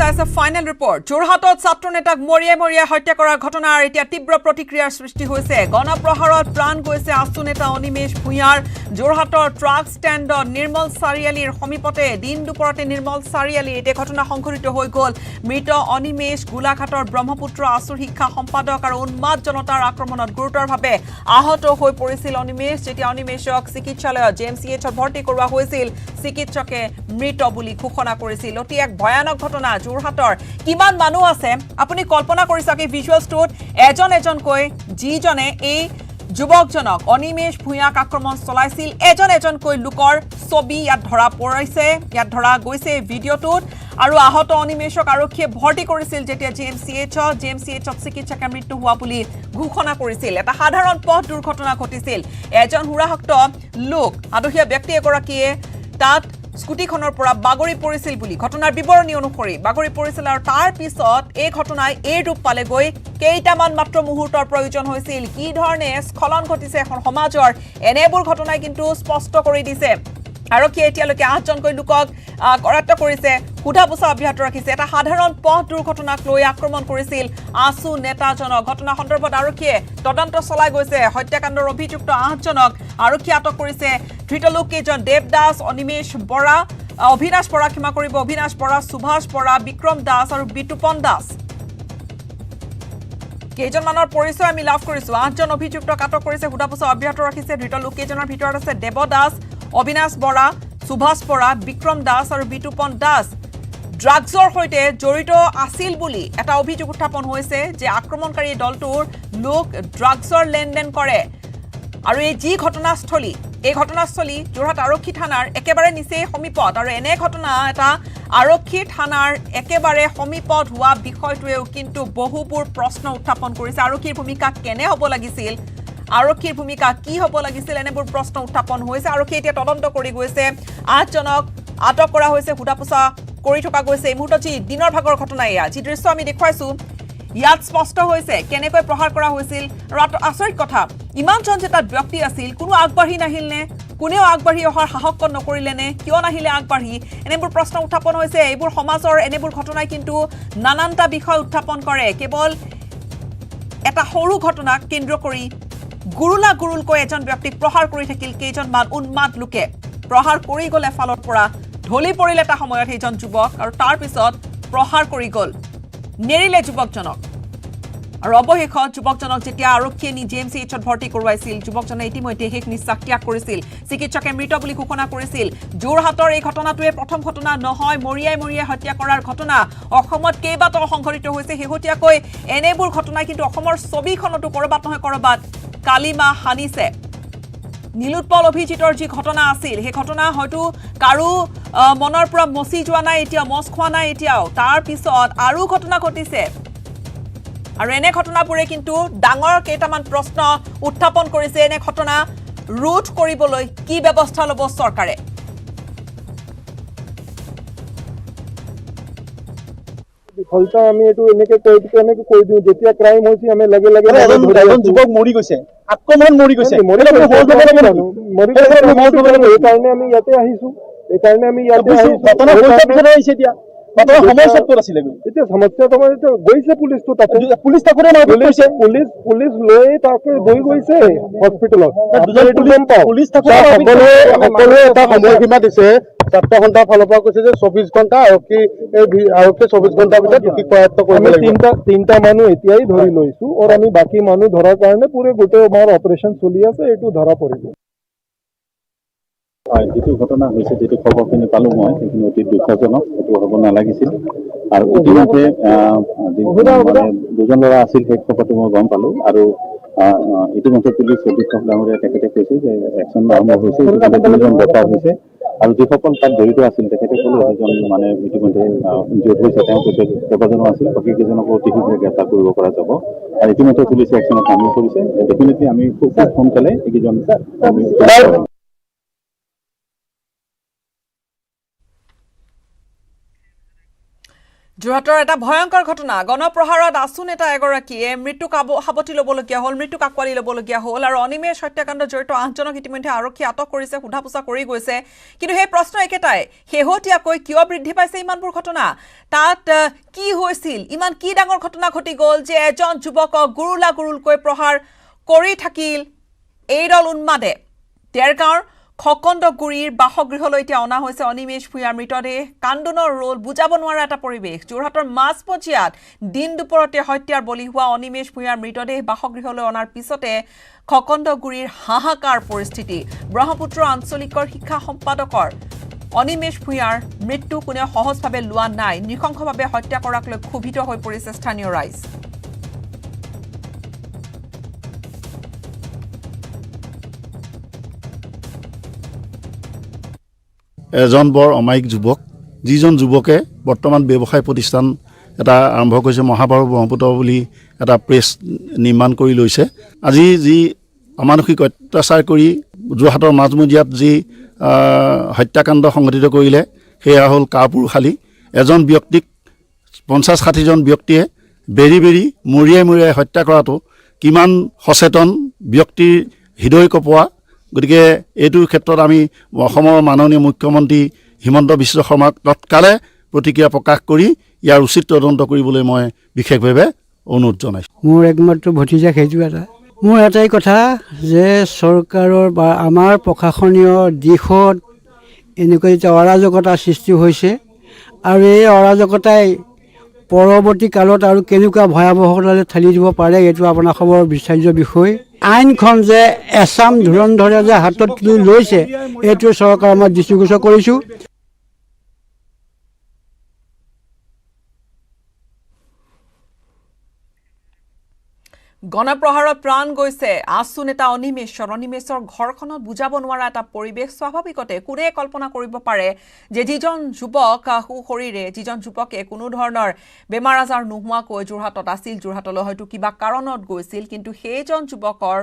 চাই আছে final report যোৰহাটত ছাত্ৰ নেতাক মৰিয়াই হত্যা কৰাৰ ঘটনাৰ এতিয়া তীব্ৰ প্ৰতিক্ৰিয়াৰ সৃষ্টি হৈছে গণপ্ৰহাৰত প্ৰাণ গৈছে আছু নেতা অনিমেশ ভূঞাৰ যোৰহাটৰ ট্ৰাক ষ্টেণ্ডত নিৰ্মল চাৰিআলিৰ সমীপতে দিন দুপৰতে নিৰ্মল চাৰিআলিত এই ঘটনা সংঘটিত হৈ গ'ল মৃত অনিমেশ গোলাঘাটৰ ব্ৰহ্মপুত্ৰ আছুৰ শিক্ষা সম্পাদক আৰু উন্মাদ জনতাৰ আক্ৰমণত গুৰুতৰভাৱে আহত হৈ পৰিছিল অনিমেশ যেতিয়া অনিমেশক চিকিৎসালয়ত জেএমচিএইচত ভৰ্তি কৰোৱা হৈছিল চিকিৎসকে মৃত বুলি ঘোষণা কৰিছিল অতি এক ভয়ানক ঘটনা যোৰহাটৰ কিমান মানুহ আছে আপুনি কল্পনা কৰি চাওক এই ভিজুৱেলছটোত এজনকৈ যিজনে এই যুৱকজনক অনিমেশ ভূঞাক আক্ৰমণ চলাইছিল এজনকৈ লোকৰ ছবি ইয়াত ধৰা পৰিছে ইয়াত ধৰা গৈছে ভিডিঅ'টোত আৰু আহত অনিমেশক আৰক্ষীয়ে ভৰ্তি কৰিছিল যেতিয়া জেএমচিএইচত চিকিৎসকে মৃত্যু হোৱা বুলি ঘোষণা কৰিছিল এটা সাধাৰণ পথ দুৰ্ঘটনা ঘটিছিল এজন হুৰাহক্ত লোক আদহীয়া ব্যক্তি এগৰাকীয়ে তাত স্কুটিখনৰ পৰা বাগৰি পৰিছিল বুলি ঘটনাৰ বিৱৰণী অনুসৰি বাগৰি পৰিছিল আৰু তাৰ পিছত এই ঘটনাই এই ৰূপ পালেগৈ কেইটামান মাত্ৰ মুহূৰ্তৰ প্ৰয়োজন হৈছিল কি ধৰণে স্খলন ঘটিছে এখন সমাজৰ এনেবোৰ ঘটনাই কিন্তু স্পষ্ট কৰি দিছে আৰক্ষীয়ে এতিয়ালৈকে 8জনকৈ লোকক কৰায়ত্ব কৰিছে সোধা পোছা অব্যাহত ৰাখিছে এটা সাধাৰণ পথ দুৰ্ঘটনাক লৈ আক্ৰমণ কৰিছিল আছু নেতাজনক ঘটনা সন্দৰ্ভত আৰক্ষীয়ে তদন্ত চলাই গৈছে হত্যাকাণ্ডৰ অভিযুক্ত 8জনক আৰক্ষীয়ে আটক কৰিছে ধৃত লোক কেইজন দেৱদাস অনিমেশ বৰা অভিনাশ বৰা ক্ষমা কৰিব অভিনাশ বৰা সুভাষ বৰা বিক্ৰম দাস আৰু বিতুপন দাস কেইজনমানৰ পৰিচয় আমি লাভ কৰিছো 8জন অভিযুক্তক আটক কৰিছে সোধা পোছা অব্যাহত ৰাখিছে ধৃত লোক কেইজনৰ ভিতৰত আছে দেৱদাস অবিনাশ বৰা সুভাষ বৰা বিক্ৰম দাস আৰু বিতুপন দাস ড্ৰাগছৰ সৈতে জড়িত আছিল বুলি এটা অভিযোগ উত্থাপন হৈছে যে আক্ৰমণকাৰী দলটোৰ লোক ড্ৰাগছৰ লেনদেন কৰে আৰু এই যি ঘটনাস্থলী যোৰহাট আৰক্ষী থানাৰ একেবাৰে নিচেই সমীপত আৰু এনে ঘটনা এটা আৰক্ষী থানাৰ একেবাৰে সমীপত হোৱা বিষয়টোৱেও কিন্তু বহুবোৰ প্ৰশ্ন উত্থাপন কৰিছে আৰক্ষীৰ ভূমিকা কেনে হ'ব লাগিছিল আৰক্ষীৰ ভূমিকা কি হ'ব লাগিছিল এনেবোৰ প্ৰশ্ন উত্থাপন হৈছে আৰক্ষী এতিয়া তদন্ত কৰি গৈছে 8জনক আটক কৰা হৈছে সোধা পোছা কৰি থকা গৈছে এই মুহূৰ্তত যি দিনৰ ভাগৰ ঘটনা এয়া যি দৃশ্য আমি দেখুৱাইছো ইয়াত স্পষ্ট হৈছে কেনেকৈ প্ৰহাৰ কৰা হৈছিল আৰু আচৰিত কথা ইমানজন যে তাত ব্যক্তি আছিল কোনো আগবাঢ়ি নাহিল নে কোনেও আগবাঢ়ি অহাৰ সাহস নকৰিলে নে কিয় নাহিলে আগবাঢ়ি এনেবোৰ প্ৰশ্ন উত্থাপন হৈছে এইবোৰ সমাজৰ এনেবোৰ ঘটনাই কিন্তু নানানটা বিষয় উত্থাপন কৰে কেৱল এটা সৰু ঘটনাক কেন্দ্ৰ কৰি গুৰুলকৈ এজন ব্যক্তিক প্ৰহাৰ কৰি থাকিল কেইজনমান উন্মাদ লোকে প্ৰহাৰ কৰি গ'ল এফালৰ পৰা ঢলি পৰিল এটা সময়ত সেইজন যুৱক আৰু তাৰ পিছত প্ৰহাৰ কৰি গ'ল নেৰিলে যুৱকজনক আৰু অৱশেষত যুৱকজনক যেতিয়া আৰক্ষীয়ে নি জেএমচিএইচত ভৰ্তি কৰোৱাইছিল যুৱকজনে ইতিমধ্যে শেষ নিশ্বাস ত্যাগ কৰিছিল চিকিৎসকে মৃত বুলি ঘোষণা কৰিছিল যোৰহাটৰ এই ঘটনাটোৱে প্ৰথম ঘটনা নহয় মৰিয়াই হত্যা কৰাৰ ঘটনা অসমত কেইবাটাও সংঘটিত হৈছে শেহতীয়াকৈ এনেবোৰ ঘটনাই কিন্তু অসমৰ ছবিখনতো কৰবাত নহয় কৰবাত কালিমা হানিছে নীলোৎপল অভিজিতৰ যি ঘটনা আছিল সেই ঘটনা হয়তো কাৰো মনৰ পৰা মচি যোৱা নাই এতিয়া মচ খোৱা নাই এতিয়াও তাৰ পিছত আৰু ঘটনা ঘটিছে আৰু এনে ঘটনাবোৰে কিন্তু ডাঙৰ কেইটামান প্ৰশ্ন উত্থাপন কৰিছে এনে ঘটনা ৰোধ কৰিবলৈ কি ব্যৱস্থা ল'ব চৰকাৰে বিফলতা আমি এইটো এনেকে কৈ দিওঁ যেতিয়া ক্ৰাইম হৈছে আমি লগে এজন যুৱক মৰি গৈছে আক্ৰমণ মৰি গৈছে এইকাৰণে আমি ইয়াতে আহিছো এতিয়া সমস্যা তোমাৰ গৈছে পুলিচটো তাতে পুলিচ লৈ তাকে গৈ গৈছে হস্পিটেলত সকলোৱে এটা সময়সীমা দিছে 7 ঘণ্টাৰ ফালৰ পৰা কৈছে যে 24 ঘণ্টা আৰক্ষীয়ে 24 ঘণ্টাৰ ভিতৰত কৰায়ত্ব কৰিব লাগিব তিনটা মানুহ এতিয়াই ধৰি লৈছো আৰু আমি বাকী মানুহ ধৰাৰ কাৰণে পুৰে গোটেই আমাৰ অপাৰেশ্যন চলি আছে এইটো ধৰা পৰিব যিটো ঘটনা হৈছে যিটো খবৰখিনি পালো মই সেইখিনি অতি দুখজনক এইটো হ'ব নালাগিছিল আৰু ইতিমধ্যে দুজন ল'ৰা আছিল সেই খবৰটো মই গম পালো আৰু ইতিমধ্যে পুলিচ অধীক্ষক ডাঙৰীয়া তেখেতে কৈছে যে একশ্যন আৰম্ভ হৈছে দুজন গ্ৰেপ্তাৰ হৈছে আৰু যিসকল তাত জড়িত আছিল তেখেতে ক'লে এজন মানে ইতিমধ্যে ইনজিয়ৰ্ড হৈছে তেওঁ কৈছে কেইবাজনো আছিল বাকী কেইজনকো অতি শীঘ্ৰে গ্ৰেপ্তাৰ কৰিব পৰা যাব আৰু ইতিমধ্যে পুলিচে একশ্যনত নামি কৰিছে ডেফিনেটলি আমি খুব সোনকালে এইকেইজন যোৰহাটৰ এটা ভয়ংকৰ ঘটনা গণপ্ৰহাৰত আছু নেতা এগৰাকীয়ে মৃত্যুক সাৱটি ল'বলগীয়া হ'ল মৃত্যুক আঁকোৱালি ল'বলগীয়া হ'ল আৰু অনিমেষ হত্যাকাণ্ড জড়িত 8জনক ইতিমধ্যে আৰক্ষী আটক কৰিছে সোধা পোছা কৰি গৈছে কিন্তু সেই প্ৰশ্ন একেটাই শেহতীয়াকৈ কিয় বৃদ্ধি পাইছে ইমানবোৰ ঘটনা তাত কি হৈছিল ইমান কি ডাঙৰ ঘটনা ঘটি গ'ল যে এজন যুৱকক গুৰুলকৈ প্ৰহাৰ কৰি থাকিল এই দল উন্মাদে দেৰগাঁৱৰ খকন্দগুৰিৰ বাসগৃহলৈ এতিয়া অনা হৈছে অনিমেষ ভূঞাৰ মৃতদেহ কান্দোনৰ ৰোল বুজাব নোৱাৰা এটা পৰিৱেশ যোৰহাটৰ মাছমজিয়াত দিন দুপৰতে হত্যাৰ বলি হোৱা অনিমেষ ভূঞাৰ মৃতদেহ বাসগৃহলৈ অনাৰ পিছতে খকন্দগুৰিৰ হাহাকাৰ পৰিস্থিতি ব্ৰহ্মপুত্ৰ আঞ্চলিকৰ শিক্ষা সম্পাদকৰ অনিমেষ ভূঞাৰ মৃত্যু কোনেও সহজভাৱে লোৱা নাই নৃশংসভাৱে হত্যা কৰাক লৈ ক্ষোভিত হৈ পৰিছে স্থানীয় ৰাইজ এজন বৰ অমায়িক যুৱক যিজন যুৱকে বৰ্তমান ব্যৱসায় প্ৰতিষ্ঠান এটা আৰম্ভ কৰিছে মহাভাৰত ব্ৰহ্মপুত্ৰ বুলি এটা প্ৰেছ নিৰ্মাণ কৰি লৈছে আজি যি অমানসিক অত্যাচাৰ কৰি যোৰহাটৰ মাজমজিয়াত যি হত্যাকাণ্ড সংঘটিত কৰিলে সেয়া হ'ল কাপুৰুষালী এজন ব্যক্তিক 50-60 জন ব্যক্তিয়ে বেৰি মৰিয়াই হত্যা কৰাটো কিমান সচেতন ব্যক্তিৰ হৃদয় কপোৱা গতিকে এইটোৰ ক্ষেত্ৰত আমি অসমৰ মাননীয় মুখ্যমন্ত্ৰী হিমন্ত বিশ্ব শৰ্মাক তৎকালে প্ৰতিক্ৰিয়া প্ৰকাশ কৰি ইয়াৰ উচিত তদন্ত কৰিবলৈ মই বিশেষভাৱে অনুৰোধ জনাইছোঁ মোৰ একমাত্ৰ ভতিজা সেইটো এটা মোৰ এটাই কথা যে চৰকাৰৰ বা আমাৰ প্ৰশাসনীয় দিশত এনেকুৱা এটা অৰাজকতা সৃষ্টি হৈছে আৰু এই অৰাজকতাই পৰৱৰ্তী কালত আৰু কেনেকুৱা ভয়াৱহতালৈ ঠেলি দিব পাৰে এইটো আপোনাৰ খবৰ বিচাৰ্য বিষয় আইনখন যে এছাম ধুৰন্ধৰে যে হাতত তুলি লৈছে এইটো চৰকাৰ আমাৰ দৃষ্টিগোচৰ কৰিছোঁ গণপ্ৰহাৰত প্ৰাণ গৈছে আছু নেতা অনিমেষৰ ঘৰখনত বুজাব নোৱাৰা এটা পৰিৱেশ স্বাভাৱিকতে কোনে কল্পনা কৰিব পাৰে যে যিজন যুৱক শৰীৰে যিজন যুৱকে কোনো ধৰণৰ বেমাৰ আজাৰ নোহোৱাকৈ যোৰহাটত আছিল যোৰহাটলৈ হয়তো কিবা কাৰণত গৈছিল কিন্তু সেইজন যুৱকৰ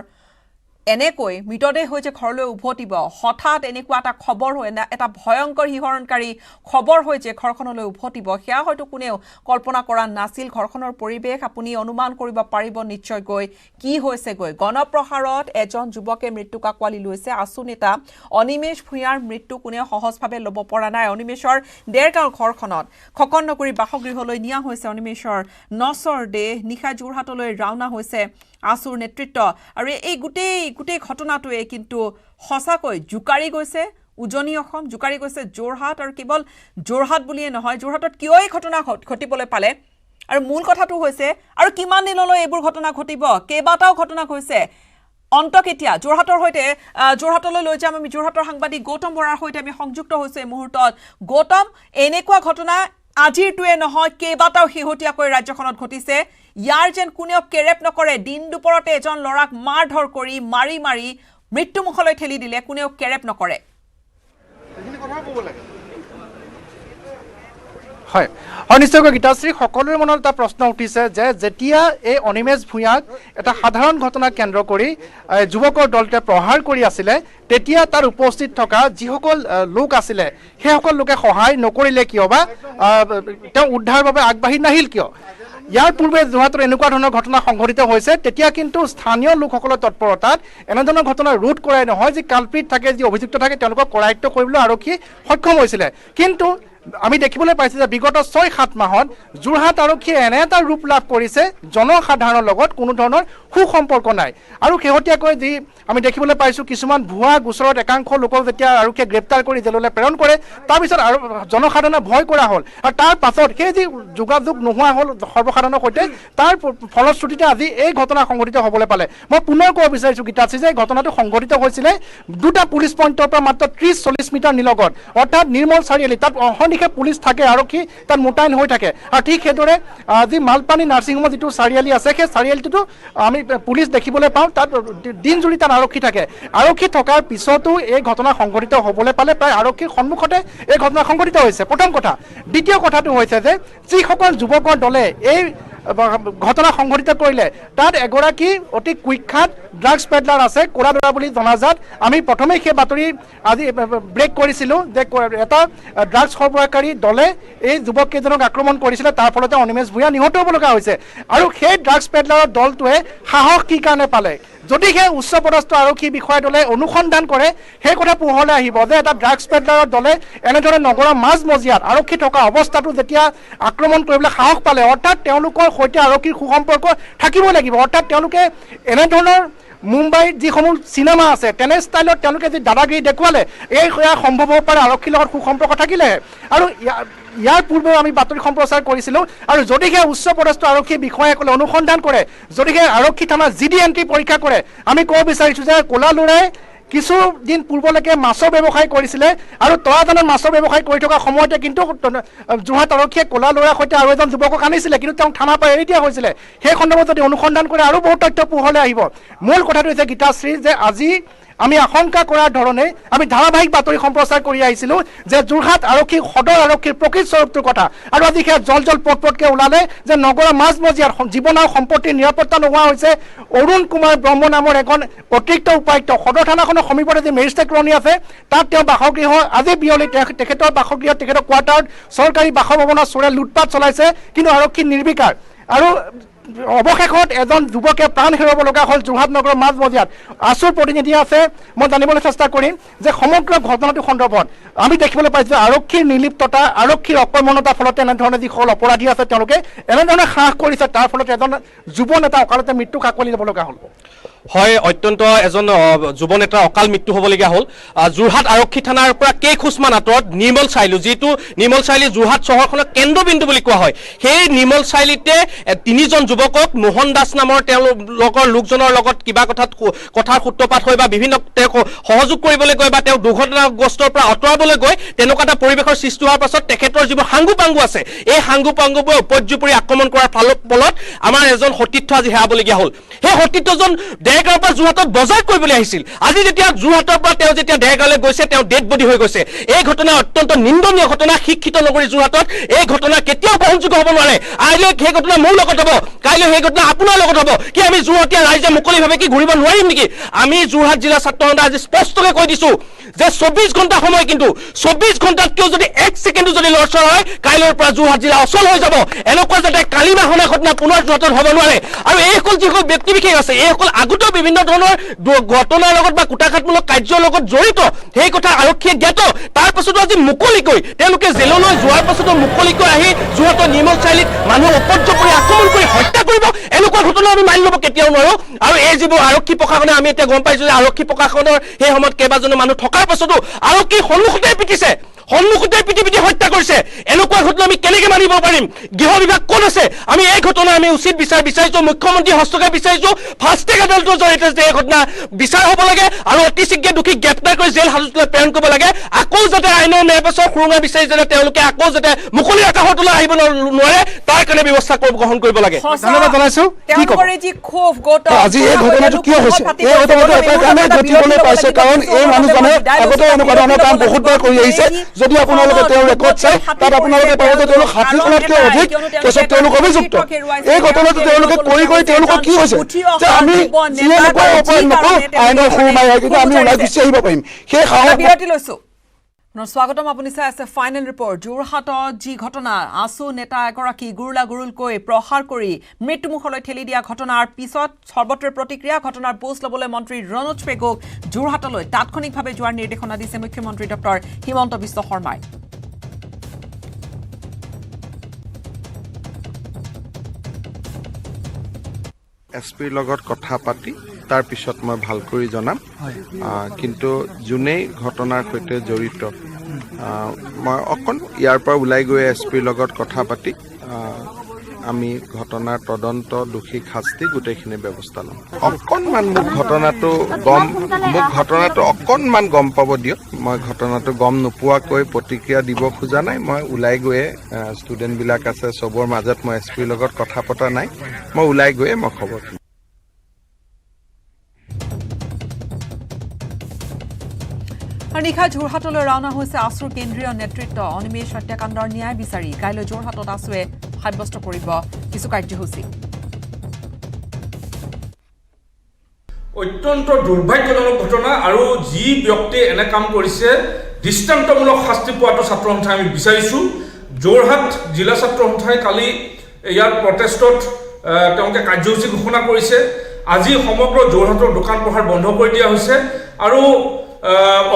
এনেকৈ মৃতদেহ হৈ যে ঘৰলৈ উভতিব হঠাৎ এনেকুৱা এটা খবৰ হৈ এটা ভয়ংকৰ শিহৰণকাৰী খবৰ হৈ যে ঘৰখনলৈ উভতিব সেয়া হয়তো কোনেও কল্পনা কৰা নাছিল ঘৰখনৰ পৰিৱেশ আপুনি অনুমান কৰিব পাৰিব নিশ্চয়কৈ কি হৈছেগৈ গণপ্ৰহাৰত এজন যুৱকে মৃত্যুক আঁকোৱালি লৈছে আছু নেতা অনিমেষ ভূঞাৰ মৃত্যু কোনেও সহজভাৱে ল'ব পৰা নাই অনিমেষৰ দেৰগাঁৱৰ ঘৰখনত খকন্দগুৰি বাসগৃহলৈ নিয়া হৈছে অনিমেষৰ নচৰ দেহ নিশা যোৰহাটলৈ ৰাওনা হৈছে আছুৰ নেতৃত্ব আৰু এই গোটেই ঘটনাটোৱে কিন্তু সঁচাকৈ জোকাৰি গৈছে উজনি অসম জোকাৰি গৈছে যোৰহাট আৰু কেৱল যোৰহাট বুলিয়ে নহয় যোৰহাটত কিয় এই ঘটনা ঘটিবলৈ পালে আৰু মূল কথাটো হৈছে আৰু কিমান দিনলৈ এইবোৰ ঘটনা ঘটিব কেইবাটাও ঘটনা হৈছে অন্ত কেতিয়া যোৰহাটলৈ লৈ যাম আমি যোৰহাটৰ সাংবাদিক গৌতম বৰাৰ সৈতে আমি সংযুক্ত হৈছো এই মুহূৰ্তত গৌতম এনেকুৱা ঘটনা আজিৰটোৱে নহয় কেইবাটাও শেহতীয়াকৈ ৰাজ্যখনত ঘটিছে ইয়াৰ যেন কোনেও কেৰেপ নকৰে দিন দুপৰতে এজন ল'ৰাক মাৰধৰ কৰি মাৰি মৃত্যুমুখলৈ ঠেলি দিলে কোনেও কেৰেপ নকৰে হয় নিশ্চয়কৈ গীতাশ্ৰী সকলোৰে মনত এটা প্ৰশ্ন উঠিছে যে যেতিয়া এই অনিমেষ ভূঞাক এটা সাধাৰণ ঘটনা কেন্দ্ৰ কৰি যুৱকৰ দলটোৱে প্ৰহাৰ কৰি আছিলে তেতিয়া তাৰ উপস্থিত থকা যিসকল লোক আছিলে সেইসকল লোকে সহায় নকৰিলে কিয় বা তেওঁ উদ্ধাৰৰ বাবে আগবাঢ়ি নাহিল কিয় ইয়াৰ পূৰ্বে যোৰহাটৰ এনেকুৱা ধৰণৰ ঘটনা সংঘটিত হৈছে তেতিয়া কিন্তু স্থানীয় লোকসকলৰ তৎপৰতাত এনেধৰণৰ ঘটনা ৰোধ কৰাই নহয় যি কালপিত থাকে যি অভিযুক্ত থাকে তেওঁলোকক কৰায়ত্ব কৰিবলৈ আৰক্ষী সক্ষম হৈছিলে কিন্তু আমি দেখিবলৈ পাইছোঁ যে বিগত 6-7 মাহত যোৰহাট আৰক্ষীয়ে এনে এটা ৰূপ লাভ কৰিছে জনসাধাৰণৰ লগত কোনো ধৰণৰ সুসম্পৰ্ক নাই আৰু শেহতীয়াকৈ যি আমি দেখিবলৈ পাইছোঁ কিছুমান ভুৱা গোচৰত একাংশ লোকক যেতিয়া আৰক্ষীয়ে গ্ৰেপ্তাৰ কৰি জেললৈ প্ৰেৰণ কৰে তাৰপিছত আৰু জনসাধাৰণে ভয় কৰা হ'ল আৰু তাৰ পাছত সেই যি যোগাযোগ নোহোৱা হ'ল সৰ্বসাধাৰণৰ সৈতে তাৰ ফলশ্ৰুতিতে আজি এই ঘটনা সংঘটিত হ'বলৈ পালে মই পুনৰ ক'ব বিচাৰিছোঁ গীতাশ্ৰী যে ঘটনাটো সংঘটিত হৈছিলে দুটা পুলিচ পইণ্টৰ পৰা মাত্ৰ 30-40 মিটাৰ নিলগত অৰ্থাৎ নিৰ্মল চাৰিআলি তাত অহনিশে পুলিচ থাকে আৰক্ষী তাত মোতায়েন হৈ থাকে আৰু ঠিক সেইদৰে যি মালপানী নাৰ্ছিং হোমৰ যিটো চাৰিআলি আছে সেই চাৰিআলিটোতো আমি পুলিচ দেখিবলৈ পাওঁ তাত দিনজুৰি তাত আৰক্ষী থাকে আৰক্ষী থকাৰ পিছতো এই ঘটনা সংঘটিত হ'বলৈ পালে প্ৰায় আৰক্ষীৰ সন্মুখতে এই ঘটনা সংঘটিত হৈছে প্ৰথম কথা দ্বিতীয় কথাটো হৈছে যে যিসকল যুৱকৰ দলে এই ঘটনা সংঘটিত কৰিলে তাত এগৰাকী অতি কুখ্যাত ড্ৰাগছ পেডলাৰ আছে ক'লা ল'ৰা বুলি জনাজাত আমি প্ৰথমে সেই বাতৰি আজি ব্ৰেক কৰিছিলোঁ যে এটা ড্ৰাগছ সৰবৰাহকাৰী দলে এই যুৱককেইজনক আক্ৰমণ কৰিছিলে তাৰ ফলতে অনিমেষ ভূঞা নিহত হ'ব লগা হৈছে আৰু সেই ড্ৰাগছ পেডলাৰৰ দলটোৱে সাহস কি কাৰণে পালে যদিহে উচ্চপদস্থ আৰক্ষী বিষয়া দলে অনুসন্ধান কৰে সেই কথা পোহৰলৈ আহিব যে এটা ড্ৰাগছ পেডলাৰৰ দলে এনেদৰে নগৰৰ মাজমজিয়াত আৰক্ষী থকা অৱস্থাটো যেতিয়া আক্ৰমণ কৰিবলৈ সাহস পালে অৰ্থাৎ তেওঁলোকৰ সৈতে আৰক্ষীৰ সুসম্পৰ্ক থাকিব লাগিব অৰ্থাৎ তেওঁলোকে এনেধৰণৰ মুম্বাইত যিসমূহ চিনেমা আছে তেনে ষ্টাইলত তেওঁলোকে যি দাদাগিৰি দেখুৱালে এই সম্ভৱ হ'ব পাৰে আৰক্ষীৰ লগত সুসম্পৰ্ক থাকিলেহে আৰু ইয়াৰ পূৰ্বেও আমি বাতৰি সম্প্ৰচাৰ কৰিছিলোঁ আৰু যদিহে উচ্চপদস্থ আৰক্ষী বিষয়াসকলে অনুসন্ধান কৰে যদিহে আৰক্ষী থানা জিডি এণ্ট্ৰি পৰীক্ষা কৰে আমি ক'ব বিচাৰিছোঁ যে ক'লা ল'ৰাই কিছুদিন পূৰ্বলৈকে মাছৰ ব্যৱসায় কৰিছিলে আৰু তৰাজানত মাছৰ ব্যৱসায় কৰি থকা সময়তে কিন্তু যোৰহাট আৰক্ষীয়ে ক'লা ল'ৰাৰ সৈতে আৰু এজন যুৱকক আনিছিলে কিন্তু তেওঁক থানাৰ পৰা এৰি দিয়া হৈছিলে সেই সন্দৰ্ভত যদি অনুসন্ধান কৰে আৰু বহুত তথ্য পোহৰলৈ আহিব মূল কথাটো হৈছে গীতাশ্ৰী যে আজি আমি আশংকা কৰাৰ ধৰণে আমি ধাৰাবাহিক বাতৰি সম্প্ৰচাৰ কৰি আহিছিলোঁ যে যোৰহাট আৰক্ষী সদৰ আৰক্ষীৰ প্ৰকৃত স্বৰূপটোৰ কথা আৰু আজি সেয়া জল পটপটকৈ ওলালে যে নগৰৰ মাজমজিয়াত জীৱন আৰু সম্পত্তিৰ নিৰাপত্তা নোহোৱা হৈছে অৰুণ কুমাৰ ব্ৰহ্ম নামৰ এজন অতিৰিক্ত উপায়ুক্ত সদৰ থানাখনৰ সমীপতে যি মেজিষ্ট্ৰেট কলনী আছে তাত তেওঁ বাসগৃহ আজি বিয়লি তেখেতৰ বাসগৃহত তেখেতৰ কোৱাৰ্টাৰত চৰকাৰী বাসভৱনত চোৰে লুটপাট চলাইছে কিন্তু আৰক্ষী নিৰ্বিকাৰ আৰু অৱশেষত এজন যুৱকে প্ৰাণ হেৰুৱাব লগা হ'ল যোৰহাট নগৰৰ মাজমজিয়াত আছুৰ প্ৰতিনিধি আছে মই জানিবলৈ চেষ্টা কৰিম যে সমগ্ৰ ঘটনাটোৰ সন্দৰ্ভত আমি দেখিবলৈ পাইছোঁ যে আৰক্ষীৰ নিৰ্লিপ্ততা আৰক্ষীৰ অকৰ্মণতাৰ ফলতে এনেধৰণে যিসকল অপৰাধী আছে তেওঁলোকে এনেধৰণে হ্ৰাস কৰিছে তাৰ ফলত এজন যুৱ নেতা অকালতে মৃত্যুক আঁকোৱালি ল'ব লগা হ'ল হয় অত্যন্ত এজন যুৱ নেতাৰ অকাল মৃত্যু হ'বলগীয়া হ'ল যোৰহাট আৰক্ষী থানাৰ পৰা কেইখোজমান আঁতৰত নিৰ্মল চাৰিআলি যিটো নিৰ্মল চাৰিআলি যোৰহাট চহৰখনৰ কেন্দ্ৰবিন্দু বুলি কোৱা হয় সেই নিৰ্মল চাৰিআলিতে তিনিজন যুৱকক মোহন দাস নামৰ তেওঁলোকৰ লোকজনৰ লগত কিবা কথাৰ সূত্ৰপাত হৈ বা বিভিন্ন তেওঁক সহযোগ কৰিবলৈ গৈ বা তেওঁক দুৰ্ঘটনাগ্ৰস্তৰ পৰা আঁতৰাবলৈ গৈ তেনেকুৱা এটা পৰিৱেশৰ সৃষ্টি হোৱাৰ পাছত তেখেতৰ যিবোৰ সাংগু পাংগু আছে এই সাংগু পাংগুবোৰে উপৰ্যুপৰি আক্ৰমণ কৰাৰ ফলত আমাৰ এজন সতীৰ্থ আজি হেৰাবলগীয়া হ'ল সেই সতীৰ্থজন দেৰগাঁৱৰ পৰা যোৰহাটত বজাৰ কৰিবলৈ আহিছিল আজি যেতিয়া যোৰহাটৰ পৰা তেওঁ যেতিয়া দেৰগাঁৱলৈ গৈছে তেওঁ ডেড বডি হৈ গৈছে এই ঘটনা অত্যন্ত নিন্দনীয় ঘটনা শিক্ষিত নগৰী যোৰহাটত এই ঘটনা কেতিয়াও গ্ৰহণযোগ্য হ'ব নোৱাৰে আজি সেই ঘটনা মোৰ লগত হ'ব কাইলৈ সেই ঘটনা আপোনাৰ লগত হ'ব কি আমি যোৰহাটীয়া ৰাইজে মুকলিভাৱে কি ঘূৰিব নোৱাৰিম নেকি আমি যোৰহাট জিলা ছাত্ৰ সন্থা আজি স্পষ্টকৈ কৈ দিছোঁ যে 24 ঘণ্টা সময় কিন্তু 24 ঘণ্টাতকেও যদি 1 ছেকেণ্ডো যদি লৰচৰ হয় কাইলৈৰ পৰা যোৰহাট জিলা অচল হৈ যাব এনেকুৱা যাতে কালিমাহনা ঘটনা পুনৰ যোৰহাটত হ'ব নোৱাৰে আৰু এইসকল যিসকল ব্যক্তি বিশেষ আছে এইসকল আগতেও বিভিন্ন ধৰণৰ ঘটনাৰ লগত বা কুটাঘাতমূলক কাৰ্যৰ লগত জড়িত সেই কথা আৰক্ষীয়ে জ্ঞাত তাৰ পাছতো আজি মুকলিকৈ তেওঁলোকে জেললৈ যোৱাৰ পাছতো মুকলিকৈ আহি যোৰহাটৰ নিৰ্মল চাৰিআলিত মানুহ উপৰ্যুপৰি আক্ৰমণ কৰি হত্যা কৰিব এনেকুৱা ঘটনা আমি মানি ল'ব কেতিয়াও নোৱাৰো আৰু এই যিবোৰ আৰক্ষী প্ৰশাসনে আমি এতিয়া গম পাইছোঁ যে আৰক্ষী প্ৰশাসনৰ সেই সময়ত কেইবাজনো মানুহ থকাৰ পাছতো আৰক্ষীৰ সন্মুখতে পিটিছে পিটি হত্যা কৰিছে এনেকুৱা ঘটনা আমি কেনেকৈ মানিব পাৰিম গৃহ বিভাগ ক'ত আছে আমি এই ঘটনা আমি উচিত বিচাৰিছোঁ মুখ্যমন্ত্ৰী হস্তক্ষেপ বিচাৰিছোঁ ফাষ্ট ট্ৰেক আদালতৰ জৰিয়তে এই ঘটনা বিচাৰ হ'ব লাগে আৰু অতি শীঘ্ৰে দোষীক গ্ৰেপ্তাৰ কৰি জেল হাজতলৈ প্ৰেৰণ কৰিব লাগে আকৌ যাতে আইনৰ মেৰপাছৰ সুৰুঙা বিচাৰি যাতে তেওঁলোকে আকৌ যাতে মুকলি আকাশত ওলাই আহিব নোৱাৰে তাৰ কাৰণে ব্যৱস্থা গ্ৰহণ কৰিব লাগে ধন্যবাদ জনাইছোঁ আজি এই ঘটনাটো কিয় হৈছে এই ঘটনাটো এটা কাৰণে ঘটিবলৈ পাইছে কাৰণ এই মানুহজনে আগতে এনেকুৱা ধৰণৰ কাম বহুতবাৰ কৰি আহিছে যদি আপোনালোকে তেওঁৰ ৰেকৰ্ড চাই তাত আপোনালোকে পাব যে তেওঁলোক 60খনতকৈ অধিক কেছত তেওঁলোক অভিযুক্ত এই ঘটনাটো তেওঁলোকে কৰি তেওঁলোকৰ কি হৈছে যে আমি যিয়ে নকৰোঁ অপৰাধ নকৰোঁ আইনৰ সুৰমাই কিন্তু আমি ওলাই গুচি আহিব পাৰিম সেই সাহস বিৰতি লৈছোঁ স্বাগতম আপুনি চাই আছে ফাইনেল ৰিপৰ্ট যোৰহাটত যি ঘটনা আছু নেতা এগৰাকী গুৰুলকৈ প্ৰহাৰ কৰি মৃত্যুমুখলৈ ঠেলি দিয়া ঘটনাৰ পিছত সৰ্বত্ৰ প্ৰতিক্ৰিয়া ঘটনাৰ বুজ ল'বলৈ মন্ত্ৰী ৰণোজ পেগুক যোৰহাটলৈ তাৎক্ষণিকভাৱে যোৱাৰ নিৰ্দেশনা দিছে মুখ্যমন্ত্ৰী ডক্টৰ হিমন্ত বিশ্ব শৰ্মাই এছপিৰ লগত কথা পাতি তাৰ পিছত মই ভাল কৰি জনাম কিন্তু যোনেই ঘটনাৰ সৈতে জড়িত মই অকণ ইয়াৰ পৰা ওলাই গৈ এছপিৰ লগত কথা পাতি আমি ঘটনাৰ তদন্ত দোষীক শাস্তি গোটেইখিনি ব্যৱস্থা ল'ম অকণমান মোক ঘটনাটো অকণমান গম পাব দিয়ক মই ঘটনাটো গম নোপোৱাকৈ প্ৰতিক্ৰিয়া দিব খোজা নাই মই ওলাই গৈয়ে ষ্টুডেণ্টবিলাক আছে চবৰ মাজত মই এছপিৰ লগত কথা পতা নাই মই ওলাই গৈয়ে মই খবৰ দিম নিশা যোৰহাটলৈ ৰাওনা হৈছে আছুৰ কেন্দ্ৰীয় নেতৃত্ব অনিমেষ হত্যাকাণ্ডৰ ন্যায় বিচাৰি কাইলৈ যোৰহাটত আছুৱে সাব্যস্ত কৰিব কিছু কাৰ্যসূচী অত্যন্ত দুৰ্ভাগ্যজনক ঘটনা আৰু যি ব্যক্তিয়ে এনে কাম কৰিছে দৃষ্টান্তমূলক শাস্তি পোৱাটো ছাত্ৰ সন্থাই আমি বিচাৰিছোঁ। যোৰহাট জিলা ছাত্ৰ সন্থাই কালি ইয়াৰ প্ৰটেষ্টত তেওঁলোকে কাৰ্যসূচী ঘোষণা কৰিছে। আজি সমগ্ৰ যোৰহাটৰ দোকান পোহাৰ বন্ধ কৰি দিয়া হৈছে আৰু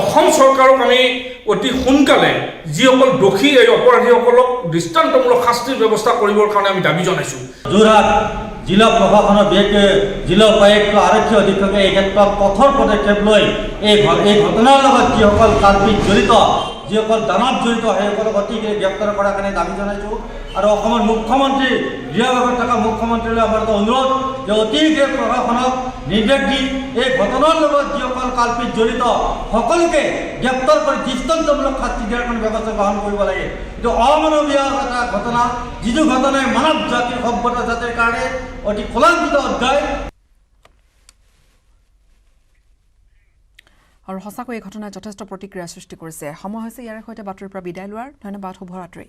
অসম চৰকাৰক আমি অতি সোনকালে যিসকল দোষী এই অপৰাধীসকলক দৃষ্টান্তমূলক শাস্তিৰ ব্যৱস্থা কৰিবৰ কাৰণে আমি দাবী জনাইছোঁ। যোৰহাট জিলা প্ৰশাসনৰ বিশেষকৈ জিলা উপায়ুক্ত আৰক্ষী অধীক্ষকে এই ক্ষেত্ৰত কঠোৰ পদক্ষেপ লৈ এই ঘটনাৰ লগত যিসকল কাল্পিক জড়িত যিসকল দানত জড়িত সেইসকলক অতিকে গ্ৰেপ্তাৰ কৰাৰ কাৰণে দাবী জনাইছোঁ। আৰু অসমৰ মুখ্যমন্ত্ৰী গৃহ বিভাগত থকা মুখ্যমন্ত্ৰীলৈ আমাৰ এটা অনুৰোধ যে অতিকে প্ৰশাসনক নিৰ্দেশ দি এই ঘটনাৰ লগত যিসকল কাল্পিক জড়িত সকলোকে গ্ৰেপ্তাৰ কৰি দৃষ্টান্তমূলক শাস্তি দিয়াৰ কাৰণে ব্যৱস্থা গ্ৰহণ কৰিব লাগে। এইটো অমানৱীয় এটা ঘটনা, যিটো ঘটনাই মানৱ জাতিৰ সভ্যতা জাতিৰ কাৰণে অতি কলংকিত অধ্যায়। আৰু সঁচাকৈ এই ঘটনাই যথেষ্ট প্ৰতিক্ৰিয়াৰ সৃষ্টি কৰিছে। সময় হৈছে ইয়াৰ সৈতে বাতৰিৰ পৰা বিদায় লোৱাৰ। ধন্যবাদ, শুভৰাত্ৰি।